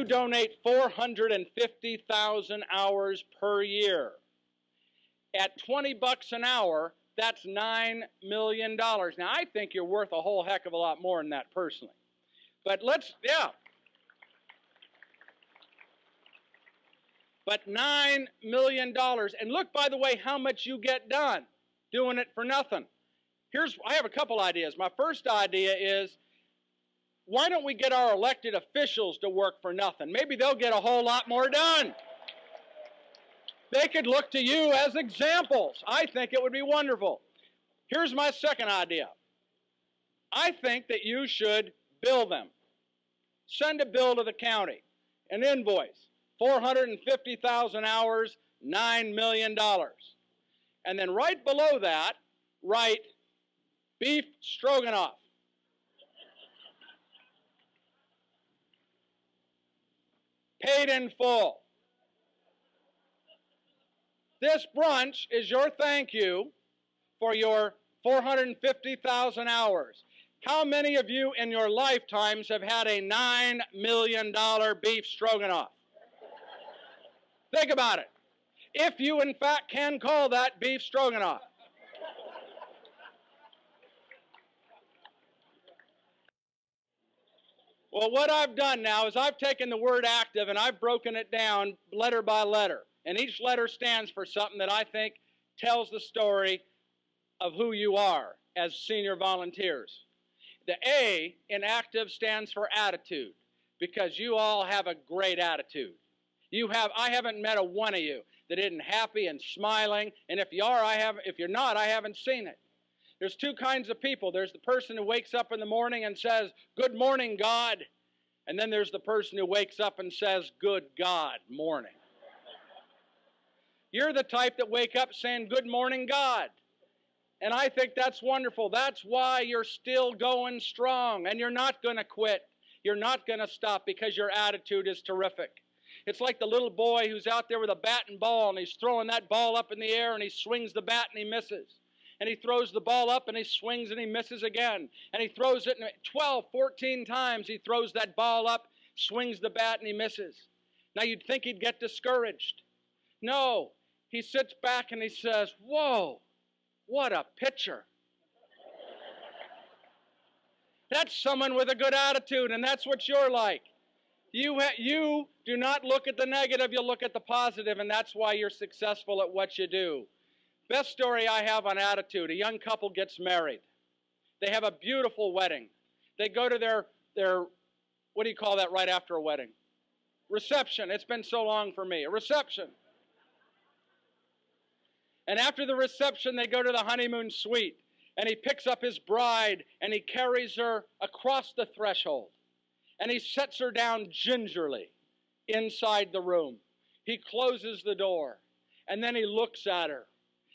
You donate 450,000 hours per year. At 20 bucks an hour, that's $9 million. Now, I think you're worth a whole heck of a lot more than that personally. But But $9 million. And look, by the way, how much you get done doing it for nothing. I have a couple ideas. My first idea is, why don't we get our elected officials to work for nothing? Maybe they'll get a whole lot more done. They could look to you as examples. I think it would be wonderful. Here's my second idea. I think that you should bill them. Send a bill to the county, an invoice, 450,000 hours, $9 million. And then right below that, write beef stroganoff. Paid in full. This brunch is your thank you for your 450,000 hours. How many of you in your lifetimes have had a $9 million beef stroganoff? Think about it. If you, in fact, can call that beef stroganoff. Well, what I've done now is I've taken the word active and I've broken it down letter by letter. And each letter stands for something that I think tells the story of who you are as senior volunteers. The A in active stands for attitude, because you all have a great attitude. I haven't met a one of you that isn't happy and smiling, and if you're not, I haven't seen it. There's two kinds of people. There's the person who wakes up in the morning and says, "Good morning, God." And then there's the person who wakes up and says, "Good God, morning." You're the type that wake up saying, "Good morning, God." And I think that's wonderful. That's why you're still going strong, and you're not going to quit. You're not going to stop, because your attitude is terrific. It's like the little boy who's out there with a bat and ball, and he's throwing that ball up in the air, and he swings the bat and he misses. And he throws the ball up and he swings and he misses again. And he throws it 12, 14 times. He throws that ball up, swings the bat, and he misses. Now you'd think he'd get discouraged. No, he sits back and he says, "Whoa, what a pitcher." That's someone with a good attitude, and that's what you're like. You do not look at the negative, you look at the positive, and that's why you're successful at what you do. Best story I have on attitude: a young couple gets married. They have a beautiful wedding. They go to their what do you call that right after a wedding? Reception. It's been so long for me. A reception. And after the reception, they go to the honeymoon suite. And he picks up his bride and he carries her across the threshold. And he sets her down gingerly inside the room. He closes the door. And then he looks at her.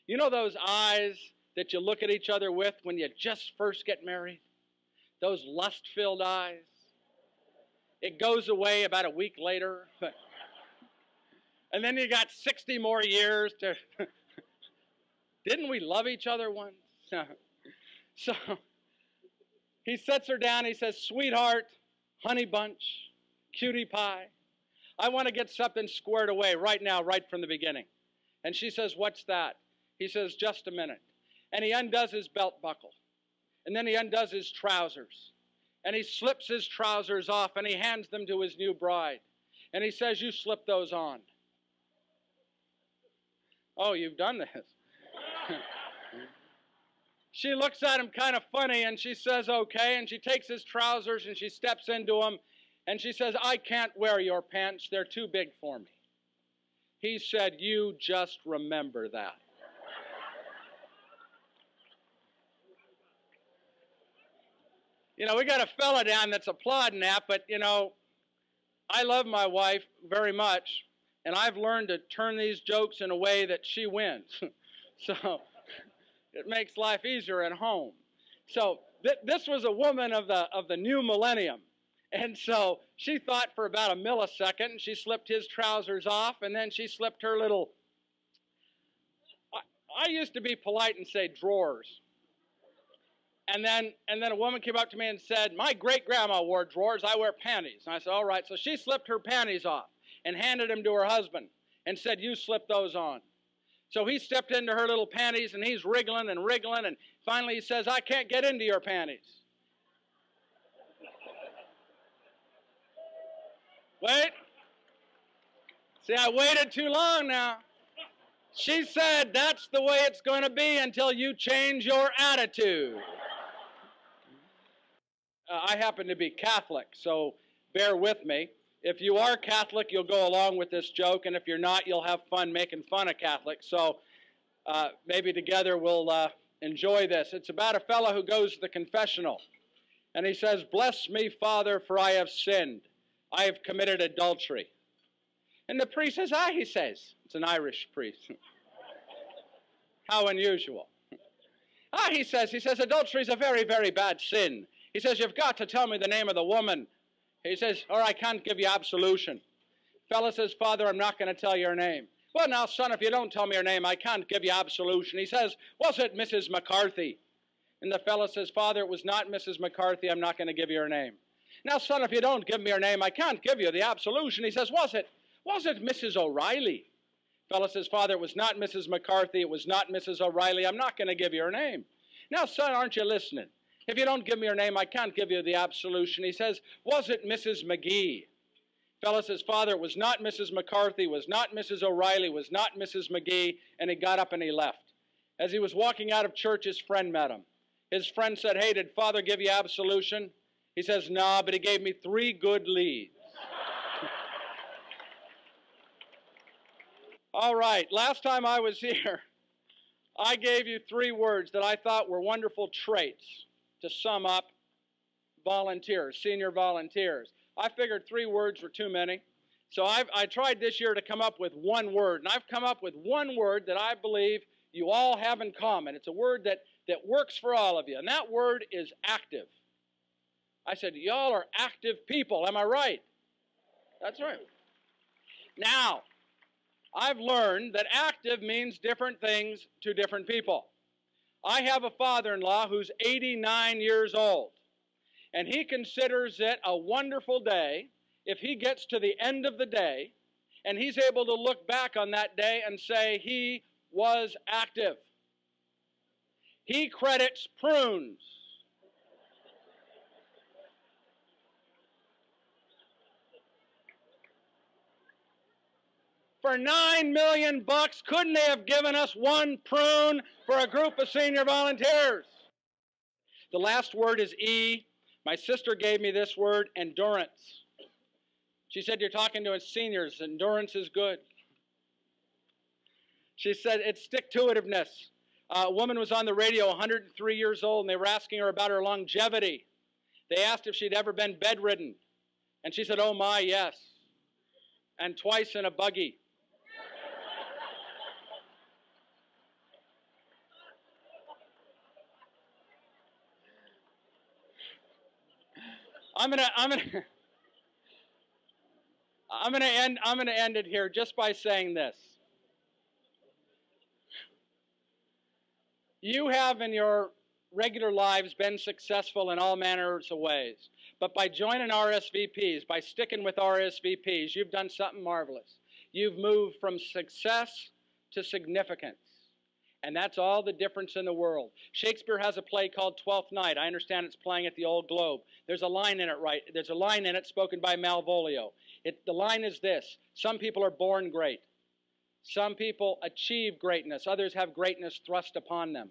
You know those eyes that you look at each other with when you just first get married? Those lust-filled eyes. It goes away about a week later. And then you got 60 more years to... Didn't we love each other once? So he sets her down. He says, "Sweetheart, honey bunch, cutie pie, I want to get something squared away right now, right from the beginning." And she says, "What's that?" He says, "Just a minute." And he undoes his belt buckle. And then he undoes his trousers. And he slips his trousers off and he hands them to his new bride. And he says, "You slip those on." "Oh, you've done this." She looks at him kind of funny and she says, "Okay." And she takes his trousers and she steps into them. And she says, "I can't wear your pants. They're too big for me." He said, "You just remember that." You know, we got a fella down that's applauding that, but, you know, I love my wife very much, and I've learned to turn these jokes in a way that she wins. So it makes life easier at home. So this was a woman of the new millennium. And so she thought for about a millisecond, and she slipped his trousers off, and then she slipped her little... I used to be polite and say drawers. And then a woman came up to me and said, my great-grandma wore drawers, I wear panties. And I said, all right. So she slipped her panties off and handed them to her husband and said, you slip those on. So he stepped into her little panties, and he's wriggling and wriggling, and finally he says, I can't get into your panties. Wait. See, I waited too long now. She said, that's the way it's going to be until you change your attitude. I happen to be Catholic, so bear with me. If you are Catholic, you'll go along with this joke, and if you're not, you'll have fun making fun of Catholics. So maybe together we'll enjoy this. It's about a fellow who goes to the confessional, and he says, bless me, Father, for I have sinned. I have committed adultery. And the priest says, he says, it's an Irish priest. How unusual. He says, adultery is a very, very bad sin. He says, you've got to tell me the name of the woman. He says, or I can't give you absolution. Fellow says, Father, I'm not going to tell your name. Well, now, son, if you don't tell me your name, I can't give you absolution. He says, was it Mrs. McCarthy? And the fellow says, Father, it was not Mrs. McCarthy. I'm not going to give you her name. Now, son, if you don't give me your name, I can't give you the absolution. He says, was it Mrs. O'Reilly? Fellow says, Father, it was not Mrs. McCarthy. It was not Mrs. O'Reilly. I'm not going to give you her name. Now, son, aren't you listening? If you don't give me your name, I can't give you the absolution. He says, was it Mrs. McGee? Fellow says, Father, it was not Mrs. McCarthy, was not Mrs. O'Reilly, was not Mrs. McGee, and he got up and he left. As he was walking out of church, his friend met him. His friend said, hey, did Father give you absolution? He says, no, but he gave me 3 good leads. All right, last time I was here, I gave you 3 words that I thought were wonderful traits to sum up volunteers, senior volunteers. I figured 3 words were too many. So I tried this year to come up with 1 word, and I've come up with 1 word that I believe you all have in common. It's a word that works for all of you, and that word is active. I said, y'all are active people, am I right? That's right. Now, I've learned that active means different things to different people. I have a father-in-law who's 89 years old, and he considers it a wonderful day if he gets to the end of the day and he's able to look back on that day and say he was active. He credits prunes. For $9 million, couldn't they have given us 1 prune for a group of senior volunteers? The last word is E. My sister gave me this word, endurance. She said, you're talking to us seniors. Endurance is good. She said, it's stick-to-itiveness. A woman was on the radio, 103 years old, and they were asking her about her longevity. They asked if she'd ever been bedridden. And she said, oh my, yes. And twice in a buggy. I'm gonna end it here just by saying this. You have in your regular lives been successful in all manners of ways, but by joining RSVPs, by sticking with RSVPs, you've done something marvelous. You've moved from success to significance. And that's all the difference in the world. Shakespeare has a play called Twelfth Night. I understand it's playing at the Old Globe. There's a line in it, There's a line in it spoken by Malvolio. The line is this: some people are born great. Some people achieve greatness. Others have greatness thrust upon them.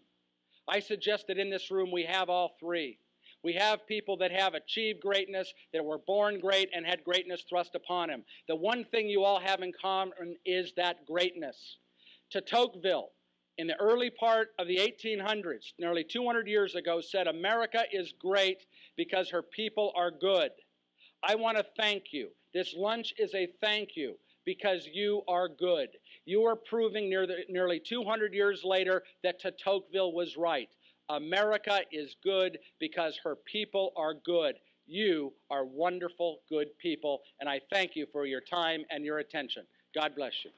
I suggest that in this room we have all 3. We have people that have achieved greatness, that were born great and had greatness thrust upon them. The one thing you all have in common is that greatness. To Tocqueville, in the early part of the 1800s, nearly 200 years ago, said, America is great because her people are good. I want to thank you. This lunch is a thank you because you are good. You are proving nearly 200 years later that de Tocqueville was right. America is good because her people are good. You are wonderful, good people, and I thank you for your time and your attention. God bless you.